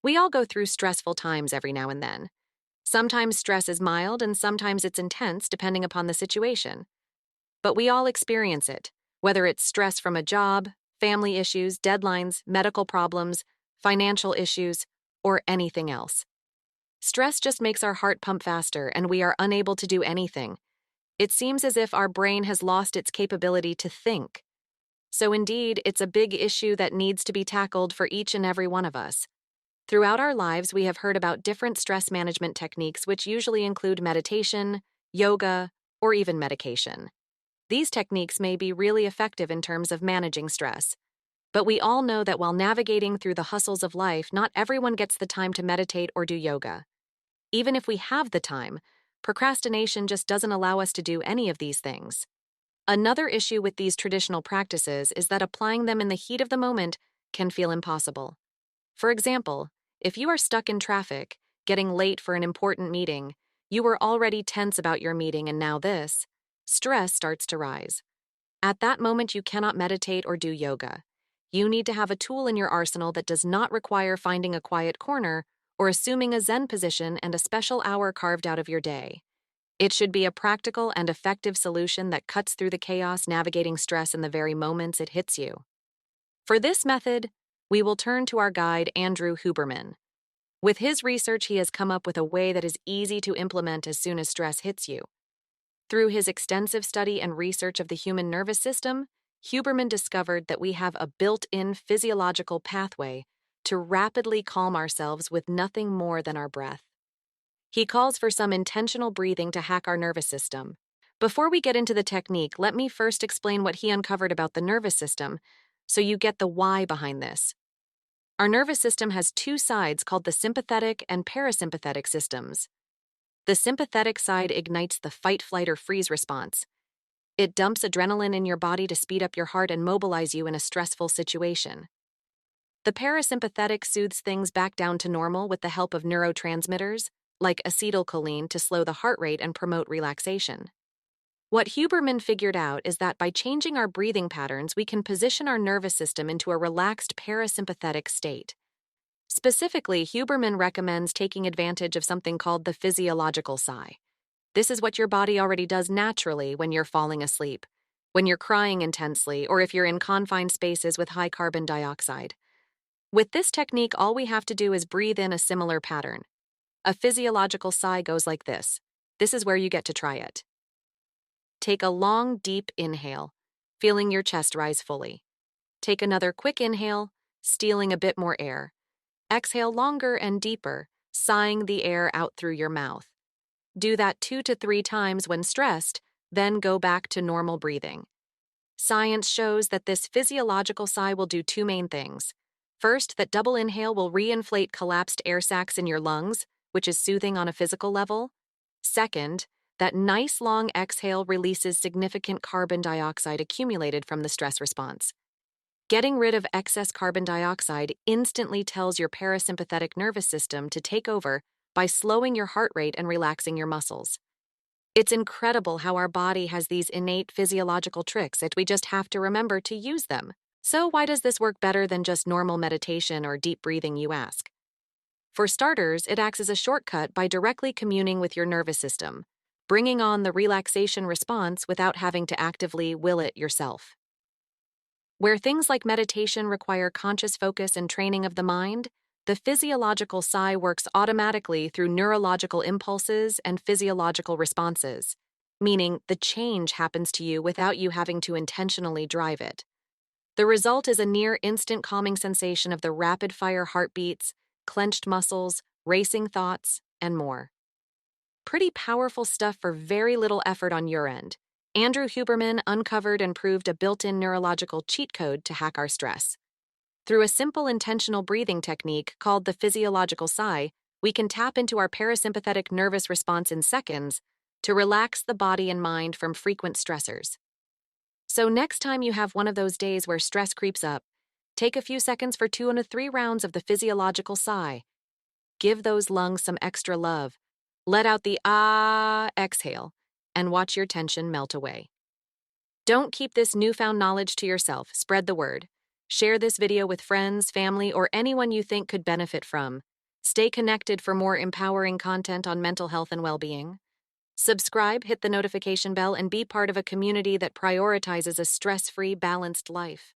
We all go through stressful times every now and then. Sometimes stress is mild and sometimes it's intense depending upon the situation. But we all experience it, whether it's stress from a job, family issues, deadlines, medical problems, financial issues, or anything else. Stress just makes our heart pump faster and we are unable to do anything. It seems as if our brain has lost its capability to think. So indeed, it's a big issue that needs to be tackled for each and every one of us. Throughout our lives, we have heard about different stress management techniques, which usually include meditation, yoga, or even medication. These techniques may be really effective in terms of managing stress. But we all know that while navigating through the hustles of life, not everyone gets the time to meditate or do yoga. Even if we have the time, procrastination just doesn't allow us to do any of these things. Another issue with these traditional practices is that applying them in the heat of the moment can feel impossible. For example, if you are stuck in traffic, getting late for an important meeting, you were already tense about your meeting and now stress starts to rise. At that moment, you cannot meditate or do yoga. You need to have a tool in your arsenal that does not require finding a quiet corner or assuming a Zen position and a special hour carved out of your day. It should be a practical and effective solution that cuts through the chaos, navigating stress in the very moments it hits you. For this method, we will turn to our guide, Andrew Huberman. With his research, he has come up with a way that is easy to implement as soon as stress hits you. Through his extensive study and research of the human nervous system, Huberman discovered that we have a built-in physiological pathway to rapidly calm ourselves with nothing more than our breath. He calls for some intentional breathing to hack our nervous system. Before we get into the technique, let me first explain what he uncovered about the nervous system, so you get the why behind this. Our nervous system has two sides called the sympathetic and parasympathetic systems. The sympathetic side ignites the fight, flight, or freeze response. It dumps adrenaline in your body to speed up your heart and mobilize you in a stressful situation. The parasympathetic soothes things back down to normal with the help of neurotransmitters, like acetylcholine, to slow the heart rate and promote relaxation. What Huberman figured out is that by changing our breathing patterns, we can position our nervous system into a relaxed parasympathetic state. Specifically, Huberman recommends taking advantage of something called the physiological sigh. This is what your body already does naturally when you're falling asleep, when you're crying intensely, or if you're in confined spaces with high carbon dioxide. With this technique, all we have to do is breathe in a similar pattern. A physiological sigh goes like this. This is where you get to try it. Take a long, deep inhale, feeling your chest rise fully. Take another quick inhale, stealing a bit more air. Exhale longer and deeper, sighing the air out through your mouth. Do that 2 to 3 times when stressed, then go back to normal breathing. Science shows that this physiological sigh will do two main things. First, that double inhale will reinflate collapsed air sacs in your lungs, which is soothing on a physical level. Second, that nice long exhale releases significant carbon dioxide accumulated from the stress response. Getting rid of excess carbon dioxide instantly tells your parasympathetic nervous system to take over by slowing your heart rate and relaxing your muscles. It's incredible how our body has these innate physiological tricks that we just have to remember to use them. So why does this work better than just normal meditation or deep breathing, you ask? For starters, it acts as a shortcut by directly communing with your nervous system, bringing on the relaxation response without having to actively will it yourself. Where things like meditation require conscious focus and training of the mind, the physiological sigh works automatically through neurological impulses and physiological responses, meaning the change happens to you without you having to intentionally drive it. The result is a near-instant calming sensation of the rapid-fire heartbeats, clenched muscles, racing thoughts, and more. Pretty powerful stuff for very little effort on your end. Andrew Huberman uncovered and proved a built-in neurological cheat code to hack our stress. Through a simple intentional breathing technique called the physiological sigh, we can tap into our parasympathetic nervous response in seconds to relax the body and mind from frequent stressors. So next time you have one of those days where stress creeps up, take a few seconds for 2 to 3 rounds of the physiological sigh. Give those lungs some extra love. Let out the ah exhale and watch your tension melt away. Don't keep this newfound knowledge to yourself. Spread the word. Share this video with friends, family, or anyone you think could benefit from. Stay connected for more empowering content on mental health and well-being. Subscribe, hit the notification bell, and be part of a community that prioritizes a stress-free, balanced life.